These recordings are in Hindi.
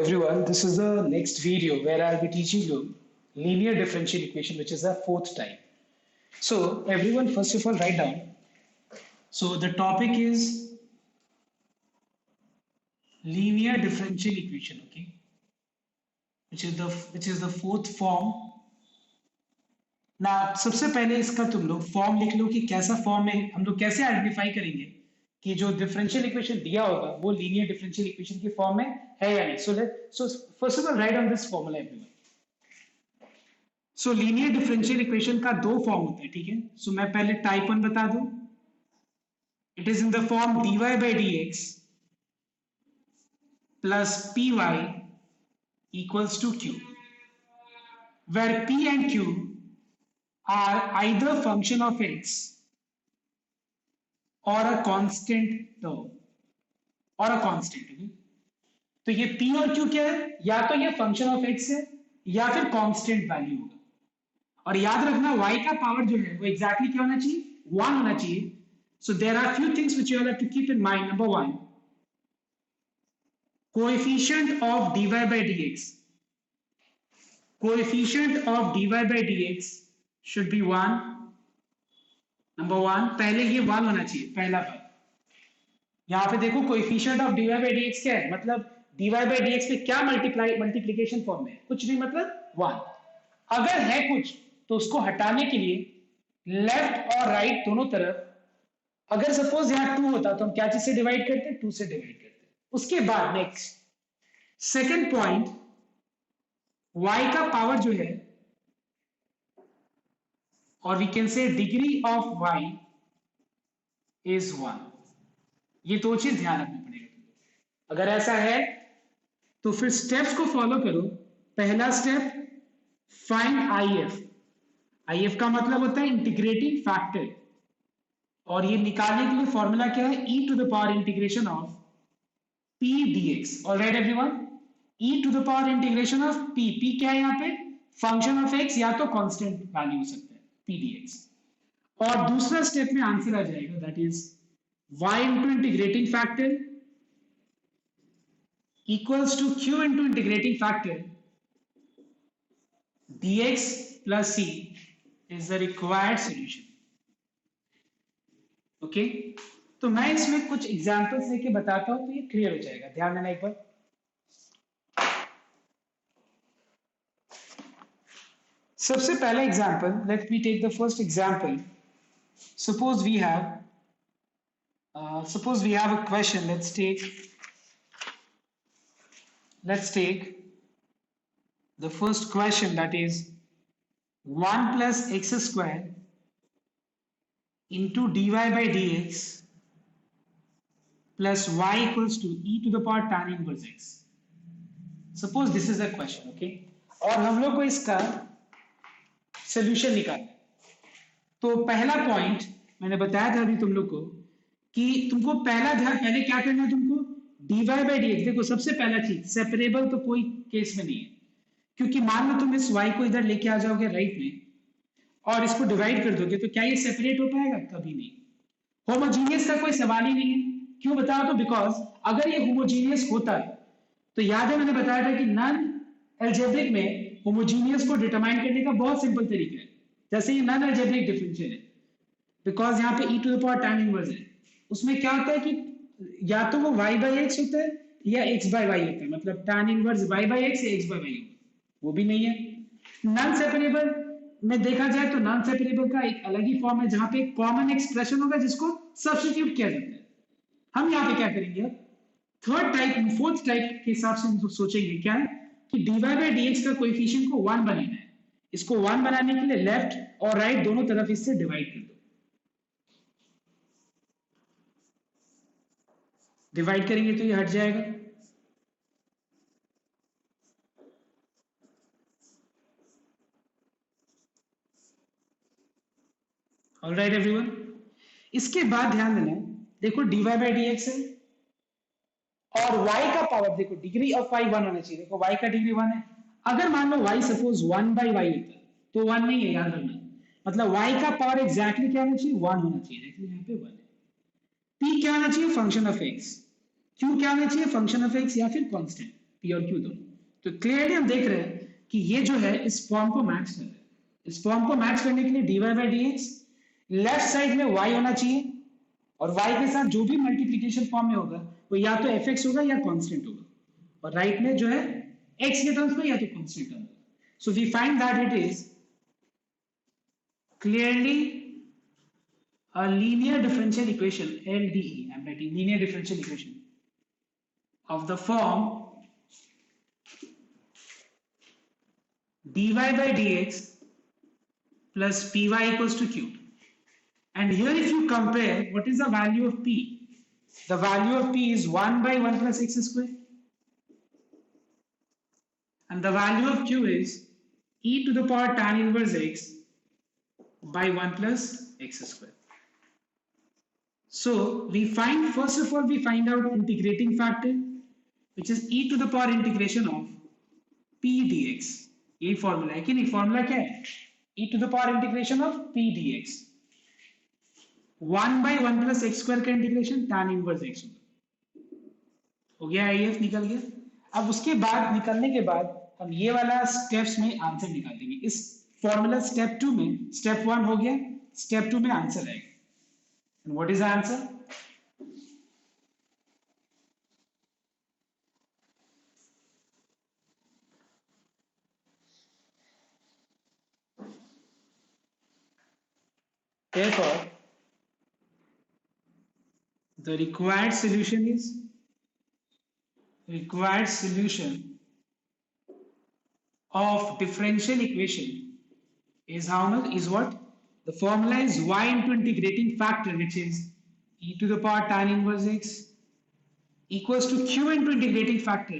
everyone, this is the next video where I'll be teaching you linear differential equation, which is the fourth type. So everyone, first of all, write down. So the topic is linear differential equation, okay, which is the fourth form. ना सबसे पहले इसका तुम लोग फॉर्म लिख लो कि कैसा फॉर्म है, हम लोग कैसे आइडेंटिफाई करेंगे कि जो डिफरेंशियल इक्वेशन दिया होगा वो लीनियर डिफरेंशियल इक्वेशन की फॉर्म में है या नहीं. So first of all right on this formula everyone. So linear differential equation का दो फॉर्म होता है, ठीक है. सो मैं पहले टाइप 1 बता दूं. It is in the form dy by dx plus py equals to q, where p and q are either function of x or a constant term or a constant. okay? तो ये p और q क्या है? या तो ये फंक्शन ऑफ x है या फिर कांस्टेंट वैल्यू होगा. और याद रखना y का पावर जो है वो एग्जैक्टली क्या होना चाहिए? 1 होना चाहिए. So there are few things which you have to keep in mind. Number 1, coefficient of dy by dx, coefficient of dy by dx should be 1. Number 1, पहले ये 1 होना चाहिए, पहला बात. यहां पे देखो coefficient of dy by dx क्या है, मतलब dy by dx पे क्या मल्टीप्लिकेशन फॉर्म में है? कुछ नहीं, मतलब 1. अगर है कुछ तो उसको हटाने के लिए लेफ्ट और राइट दोनों तरफ, अगर सपोज यहां 2 होता तो हम क्या चीज से डिवाइड करते? 2 से डिवाइड करते. उसके बाद नेक्स्ट सेकंड पॉइंट, y का पावर जो है, और we can say degree of y is 1. ये दो चीज ध्यान रखना पड़ेगा. अगर ऐसा है तो फिर स्टेप्स को फॉलो करो. पहला स्टेप, फाइंड IF का मतलब होता है इंटीग्रेटिंग फैक्टर, और ये निकालने के लिए फॉर्मूला क्या है? e to the power integration of p dx. Alright everyone, e to the power integration of p क्या है यहाँ पे? फंक्शन ऑफ x या तो कांस्टेंट वैल्यू हो सकता है, p dx. और दूसरा स्टेप में आंसर आ जाएगा, that is y into integrating factor equals to q into integrating factor dx plus c is the required solution. Okay तो मैं इसमें कुछ एग्जांपल्स लेके बताता हूं तो ये क्लियर हो जाएगा. ध्यान देना एक बार. सबसे पहला example, let me take the first example. suppose we have a question. Let's take the first question, that is 1 plus x square into dy by dx plus y equals to e to the power tan inverse x. Suppose this is a question, okay? और हम लोग को इसका सोल्यूशन निकालना है. तो पहला पॉइंट मैंने बताया था अभी तुम लोग को कि तुमको पहले क्या करना है? तुमको dy by dx, देखो सबसे पहला चीज, सेपरेबल तो कोई केस में नहीं है, क्योंकि मान लो तुम इस y को इधर लेके आ जाओगे राइट में और इसको डिवाइड कर दोगे तो क्या ये सेपरेट हो पाएगा? कभी नहीं. होमोजीनियस का कोई सवाल ही नहीं है. क्यों बताओ? तो बिकॉज अगर ये होमोजीनियस होता है तो याद है मैंने बताया था कि नॉन अलजेब्रिक में होमोजीनियस को डिटरमाइन करने का बहुत सिंपल तरीका है. जैसे ये नॉन अलजेब्रिक डिफरेंशियल है, बिकॉज यहाँ पे e to the power tan inverse है. उसमें क्या होता है कि या तो वो y by x होता है या x by y होता है, मतलब tan inverse y by x या x by y होता है. वो भी नहीं है. नॉन सेपरेबल में देखा जाए तो नॉन सेपरेबल का एक अलग ही फॉर्म है जहां पे कॉमन एक्सप्रेशन होगा जिसको सब्स्टिट्यूट किया जाता है. हम यहाँ पे क्या करेंगे? फोर्थ टाइप के हिसाब से हम सोचेंगे क्या है कि dy by dx का कोएफिशिएंट को 1 बनाना है. इसको 1 बनाने के लिए लेफ्ट और राइट दोनों तरफ इससे डिवाइड कर दो. डिवाइड करेंगे तो ये हट जाएगा. ऑलराइट एवरीवन, इसके बाद ध्यान देना, देखो dy by dx है और y का पावर, देखो डिग्री ऑफ y 1 होना चाहिए. देखो y का डिग्री 1 है. अगर मान लो y सपोज 1 by y होता तो 1 नहीं है, याद रखना. मतलब y का पावर एग्जैक्टली क्या होना चाहिए? 1 होना चाहिए. देखो यहाँ पे 1 है. p क्या होना चाहिए? Function of x. q क्या होना चाहिए? फंक्शन ऑफ x या फिर कांस्टेंट. पी और क्यू दोनों। तो क्लियरली हम देख रहे हैं कि ये जो है इस फॉर्म को मैच कर रहा है। इस फॉर्म को मैच करने के लिए dy by D x left side में y होना चाहिए और y के साथ जो भी मल्टीप्लीकेशन फॉर्म में होगा वो या तो fx होगा या कांस्टेंट होगा, और राइट में जो है x के टर्म्स में या तो कांस्टेंट टर्म होगा। So we find that it is clearly a linear differential equation LDE. I'm writing linear differential equation of the form dy by dx plus py equals to q. And here if you compare, what is the value of p? The value of p is 1 by 1 plus x square. And the value of q is e to the power tan inverse x by 1 plus x square. So we find, first of all, we find out integrating factor, which is e to the power integration of p dx. यही फॉर्मूला है कि नहीं? फॉर्मूला क्या है? e to the power integration of p dx. 1 by 1 plus x square का इंटीग्रेशन tan इनवर्स x हो गया, IF निकल गया। अब उसके बाद निकलने के बाद हम ये वाला स्टेप्स में आंसर निकाल देंगे। इस फॉर्मूला स्टेप 2 में, स्टेप 1 हो गया, स्टेप 2 में आंसर आएगा। And what is the answer? Therefore, the required solution of differential equation is how much? Is what? The formula is y into integrating factor, which is e to the power tan inverse x equals to q into integrating factor.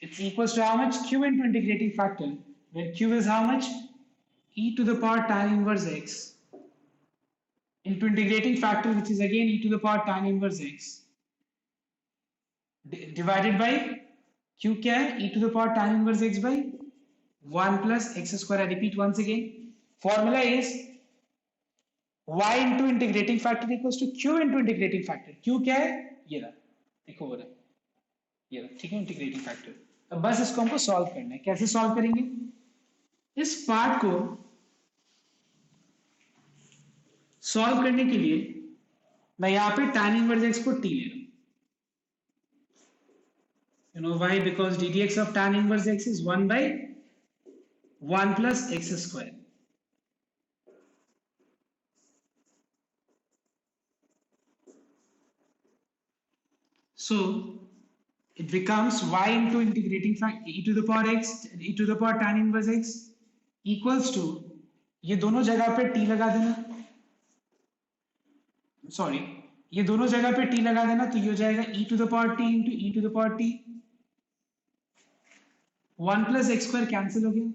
It's equals to how much? Q into integrating factor, where q is how much? E to the power tan inverse x into integrating factor, which is again e to the power tan inverse x divided by q क्या है? E to the power tan inverse x by 1 plus x square. I repeat once again, formula is y into integrating factor equals to q into integrating factor. q क्या है? ये रहा, देखो हो रहा है, ये रहा, ठीक है, इंटीग्रेटिंग फैक्टर। अब बस इसको हमको सॉल्व करना है। कैसे सॉल्व करेंगे? इस पार्ट को सॉल्व करने के लिए मैं यहाँ पे tan इनवर्स x को t ले रहा हूँ। You know why? Because ddx of tan inverse x is 1 by 1 plus x square. So it becomes y into integrating factor e to the power x, e to the power tan inverse x equals to, ये दोनों जगह पे t लगा देना, सॉरी ये दोनों जगह पे t लगा देना, तो ये हो जाएगा e to the power t into e to the power t, 1 plus x square cancel हो गया,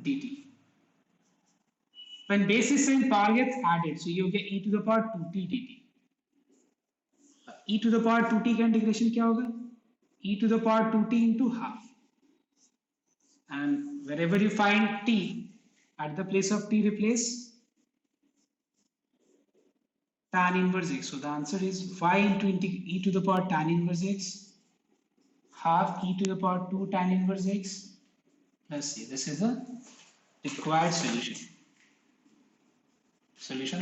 dt. When base is same, power gets added, so ये हो गया e to the power 2t dt. e to the power 2t का इंटीग्रेशन क्या होगा? e to the power 2t into half, and wherever you find t, at the place of t replace tan inverse x. So the answer is y into e to the power tan inverse x half e to the power 2 tan inverse x. Let's see, this is the required solution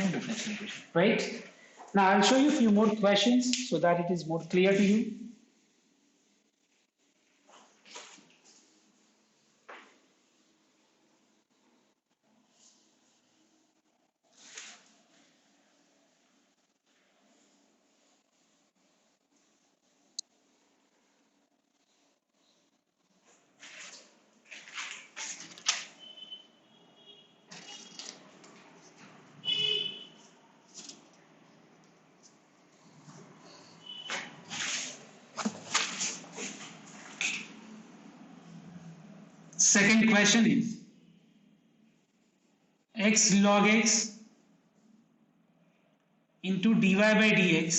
of differential equation, right? Now I'll show you a few more questions so that it is more clear to you. Second question is x log x into dy by dx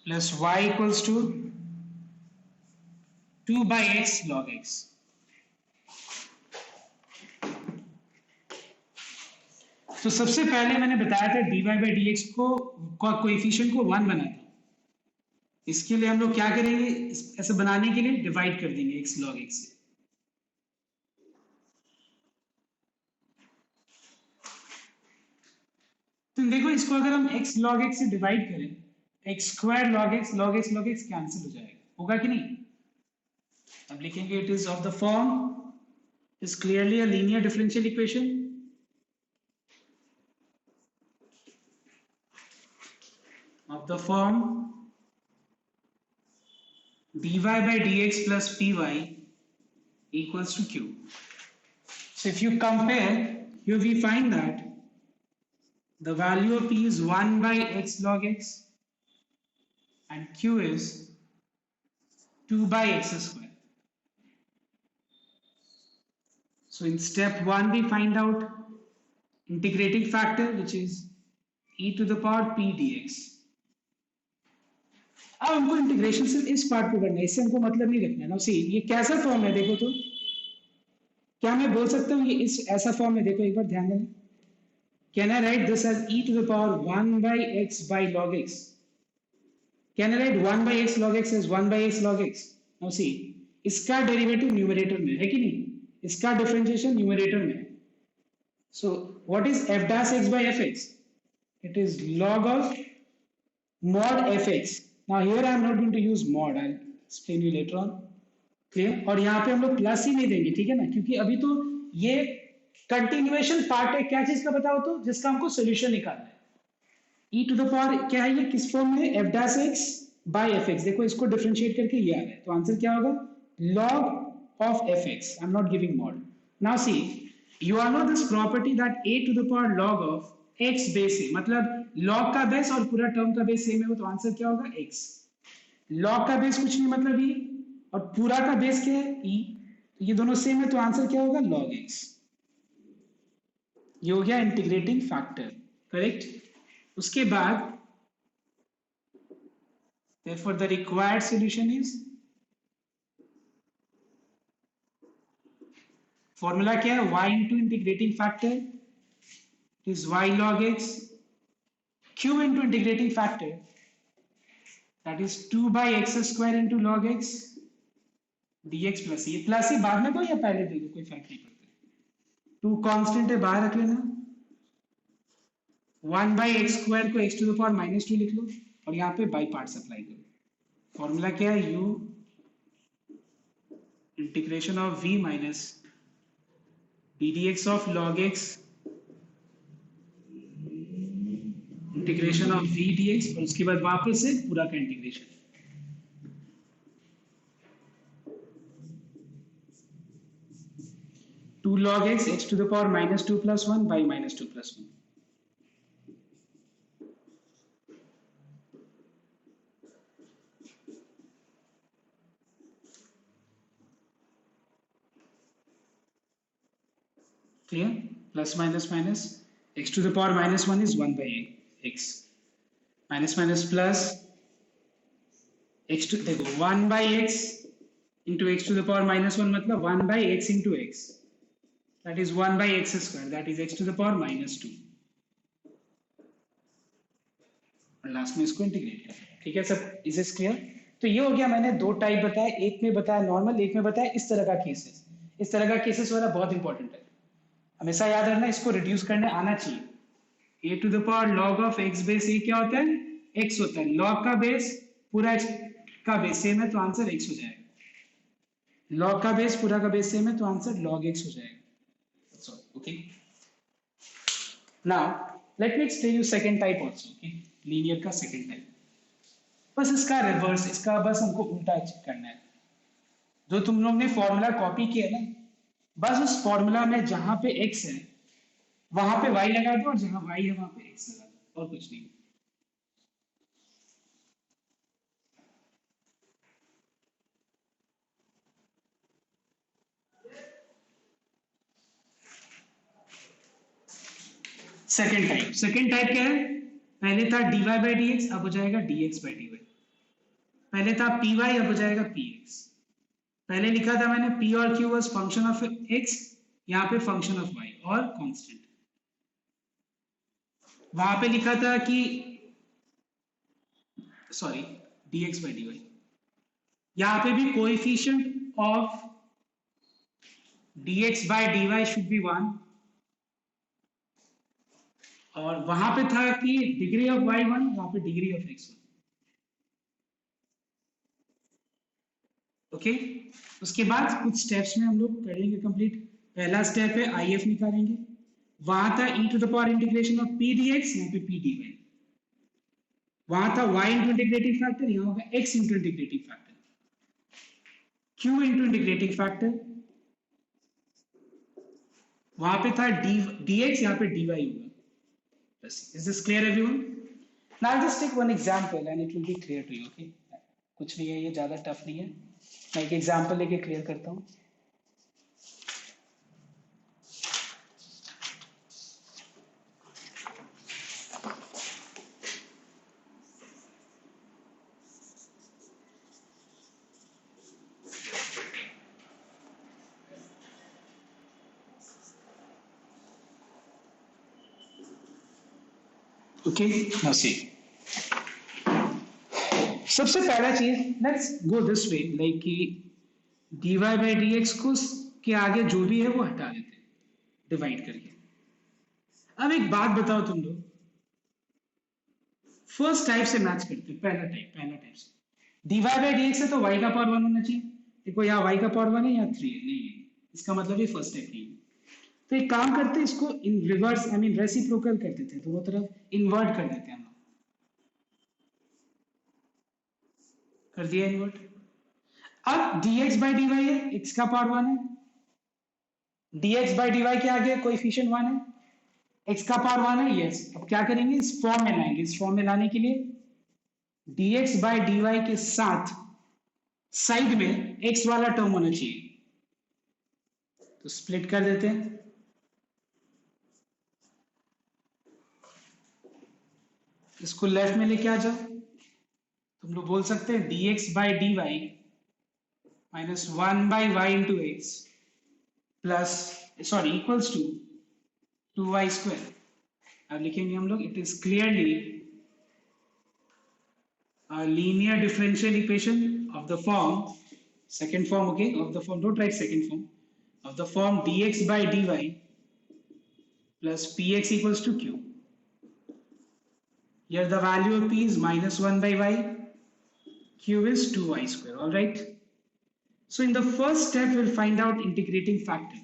plus y equals to 2 by x log x. तो सबसे पहले मैंने बताया था dy by dx को कोएफिशिएंट को 1 बनाते हैं, इसके लिए हम लोग क्या करेंगे, ऐसे बनाने के लिए डिवाइड कर देंगे x log x से। तो देखो इसको अगर हम x log x से डिवाइड करें, x square log x log x log x cancel हो जाएगा, होगा कि नहीं? अब लिखेंगे it is of the form, is clearly a linear differential equation of the form dy by dx plus py equals to q. So if you compare, here we find that the value of p is 1 by x log x and q is 2 by x square. So in step 1 we find out integrating factor which is e to the power p dx. अब हमको इंटीग्रेशन सिर्फ इस पार्ट को करना है, इससे हमको मतलब नहीं रखना है ना। सी ये कैसा फॉर्म है देखो, तो क्या मैं बोल सकता हूँ ये इस ऐसा फॉर्म है? देखो एक बार ध्यान देना, can I write this as e to the power 1 by x by log x? Can I right 1 by x log x as 1 by x log x? Now see इसका डेरिवेटिव न्यूमरेटर में है कि नहीं, इसका डिफरेंशिएशन न्यूमरेटर में है। So what is f dash x by fx? It is log of mod fx. Now here I am not going to use mod, I'll explain you later on. Clear? और यहाँ पे हम लोग प्लस ही नहीं देंगे, ठीक है ना, क्योंकि अभी तो ये कंटिन्यूएशन पार्ट है। क्या चीज का बताओ तो, जिसका हमको सोल्यूशन निकालना है। e टू द पावर क्या है ये, किस फॉर्म में? f dash x by fx। देखो इसको डिफरेंशिएट करके ये आ रहा है, तो आंसर क्या होगा? log of fx. I'm not giving mod. Now see, you all know this property that a to the power log of x base है, मतलब log का बेस और पूरा टर्म का बेस सेम है, तो आंसर क्या होगा? x। log का बेस कुछ नहीं मतलब e, और पूरा का बेस क्या है? e, तो ये दोनों सेम है, तो आंसर क्या होगा? log x। ये हो गया इंटीग्रेटिंग फैक्टर, करेक्ट। उसके बाद therefore the required solution is, formula क्या है? y into integrating factor is y log x, q into integrating factor that is 2 by x square into log x dx plus, ये प्लस ही बाद में दो या पहले दे दो, कोई फर्क नहीं पड़ता। 2 कांस्टेंट है, बाहर रख लेना। 1 by x स्क्वायर को x to the power -2 लिख लो, और यहाँ पे बाई पार्ट्स अप्लाई करो। फॉर्मूला क्या है? u integration of v minus b dx ऑफ log x integration of v dx, और उसके बाद वापस से पूरा का integration. To log x to the power -2 plus 1 by -2 plus 1। Clear? Plus minus minus, x to the power -1 is 1 by x, minus minus plus, x to, देखो 1 by x into x to the power -1 मतलब 1 by x into x, that is 1 by x square, that is x to the power -2, और लास्ट में इसको इंटीग्रेट कर। ठीक है सब, इज इज क्लियर? तो ये हो गया, मैंने दो टाइप बताया, एक में बताया नॉर्मल, एक में बताया इस तरह का केसेस। इस तरह का केसेस वाला बहुत इंपॉर्टेंट है, हमेशा याद रखना, इसको रिड्यूस करने आना चाहिए। a to the power log of x base ये क्या होता है? x होता है। log का बेस पूरा x का बेस सेम है, तो आंसर x हो जाएगा। log का बेस पूरा का बेस सेम है, तो आंसर log x हो जाएगा। Okay, now let me explain you second type also. Okay, linear का सेकंड टाइप, बस इसका रिवर्स, इसका बस हमको उल्टा करना है। जो तुम लोग ने फॉर्मूला कॉपी किया ना, बस उस फॉर्मूला में जहां पे x है वहां पे y लगा दो, और जहां y है वहां पे x लगा दो, और कुछ नहीं। सेकंड टाइप क्या है? पहले था dy by dx, अब हो जाएगा dx by dy। पहले था py, अब हो जाएगा px। पहले लिखा था मैंने p और q was function of x, यहाँ पे फंक्शन ऑफ y और कांस्टेंट। वहां पे लिखा था कि सॉरी dx by dy। यहाँ पे भी coefficient of dx by dy should be 1, और वहां पे था कि डिग्री ऑफ y 1, वहां पे डिग्री ऑफ x 1। ओके, उसके बाद कुछ स्टेप्स में हम लोग करेंगे कंप्लीट। पहला स्टेप है IF निकालेंगे, वहां था e to the power integration of p dx, यहाँ पे p dy। वहां था y इंटू इंटीग्रेटिंग फैक्टर, यहाँ होगा x into integrating factor, q into integrating factor, वहां पे था dx, यहाँ पे dy होगा। बस, is this clear everyone? Now I just take one example and it will be clear to you. Okay, कुछ नहीं है, ये ज्यादा टफ नहीं है। मैं एक एग्जांपल लेके क्लियर करता हूँ। Okay, now see. सबसे पहला चीज, let's go this way, like कि dy by dx को के आगे जो भी है वो हटा देते हैं डिवाइड करके। अब एक बात बताओ तुम लोग, फर्स्ट टाइप से मैच करते हैं, पहला टाइप से। dy by dx है तो y का पावर 1 होना चाहिए। देखो यहाँ y का पावर 1 है, यहाँ 3 है, नहीं है, इसका मतलब ये फर्स्ट टाइप नहीं है। तो एक काम करते हैं, इसको इन रिवर्स आई मीन रेसिप्रोकल कर देते हैं, दोनों तरफ इन्वर्ट कर देते हैं हम लोग। कर दिया इन्वर्ट। अब dx by dy है, x का पावर 1 है, dx by dy के आगे कोएफिशिएंट 1 है, x का पावर 1 है, यस। अब क्या करेंगे, इस फॉर्म में लाएंगे। इस फॉर्म में लाने के लिए dx by dy के साथ साइड में x वाला टर्म होना चाहिए, तो स्प्लिट कर देते हैं। इसको लेफ्ट में लेके आ जाओ, तुम लोग बोल सकते हैं dx by dy minus 1 by y into x plus sorry equals to 2y square. अब लिखेंगे हम लोग, it is clearly a linear differential equation of the form, second form, okay, of the form, don't write second form, of the form dx by dy plus px equals to q. Here the value of p is minus 1 by y, q is 2y square, all right? So in the first step, we'll find out integrating factor.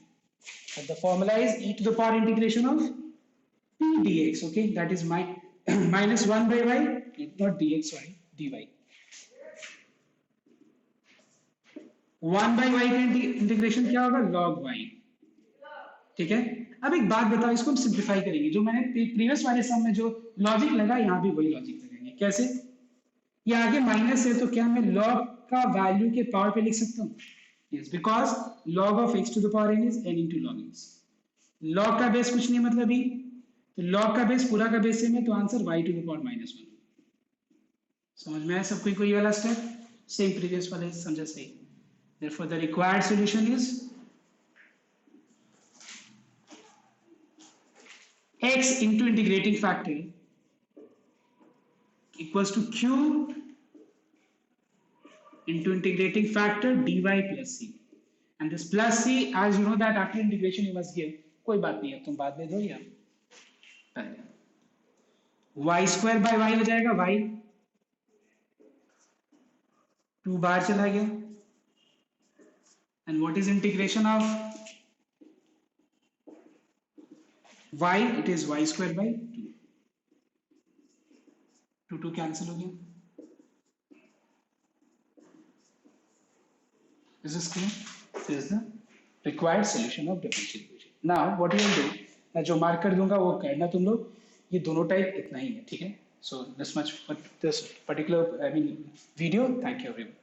But the formula is e to the power integration of p dx, okay? That is minus 1 by y, not dx, sorry, dy. 1 by y का इंटीग्रेशन क्या होगा, log y, ठीक है। अब एक बात बताओ, इसको हम सिंप्लीफाई करेंगे। जो मैंने प्रीवियस वाले सम में जो लॉजिक लगा, यहाँ भी वही लॉजिक लगाएंगे। कैसे, ये आगे माइनस है तो क्या मैं log का वैल्यू के पावर पे लिख सकता हूँ? Yes, because log of x to the power n is n into log x। log का बेस कुछ नहीं मतलब ही, तो log का बेस पूरा का बेस सेम है, तो answer y to the power minus 1। समझ में आया सबको? कोई वाला स्टेप सेम प्रीवियस वाले समझा सही। Therefore the required solution is x into integrating factor equals to q into integrating factor dy plus c, and this plus c, as you know that after integration you must give, कोई बात नहीं है, तुम बाद में दो या y square by y हो जाएगा, y 2 बार चला गया, and what is integration of y? It is y square by 2, 2 cancel हो गया। This is clear? This is the required solution of differential equation. Now what you will do, मैं जो मार्क कर दूंगा वो करना तुम लोग। ये दोनों टाइप इतना ही है, ठीक है। So this much for this particular, I mean, video. Thank you everyone.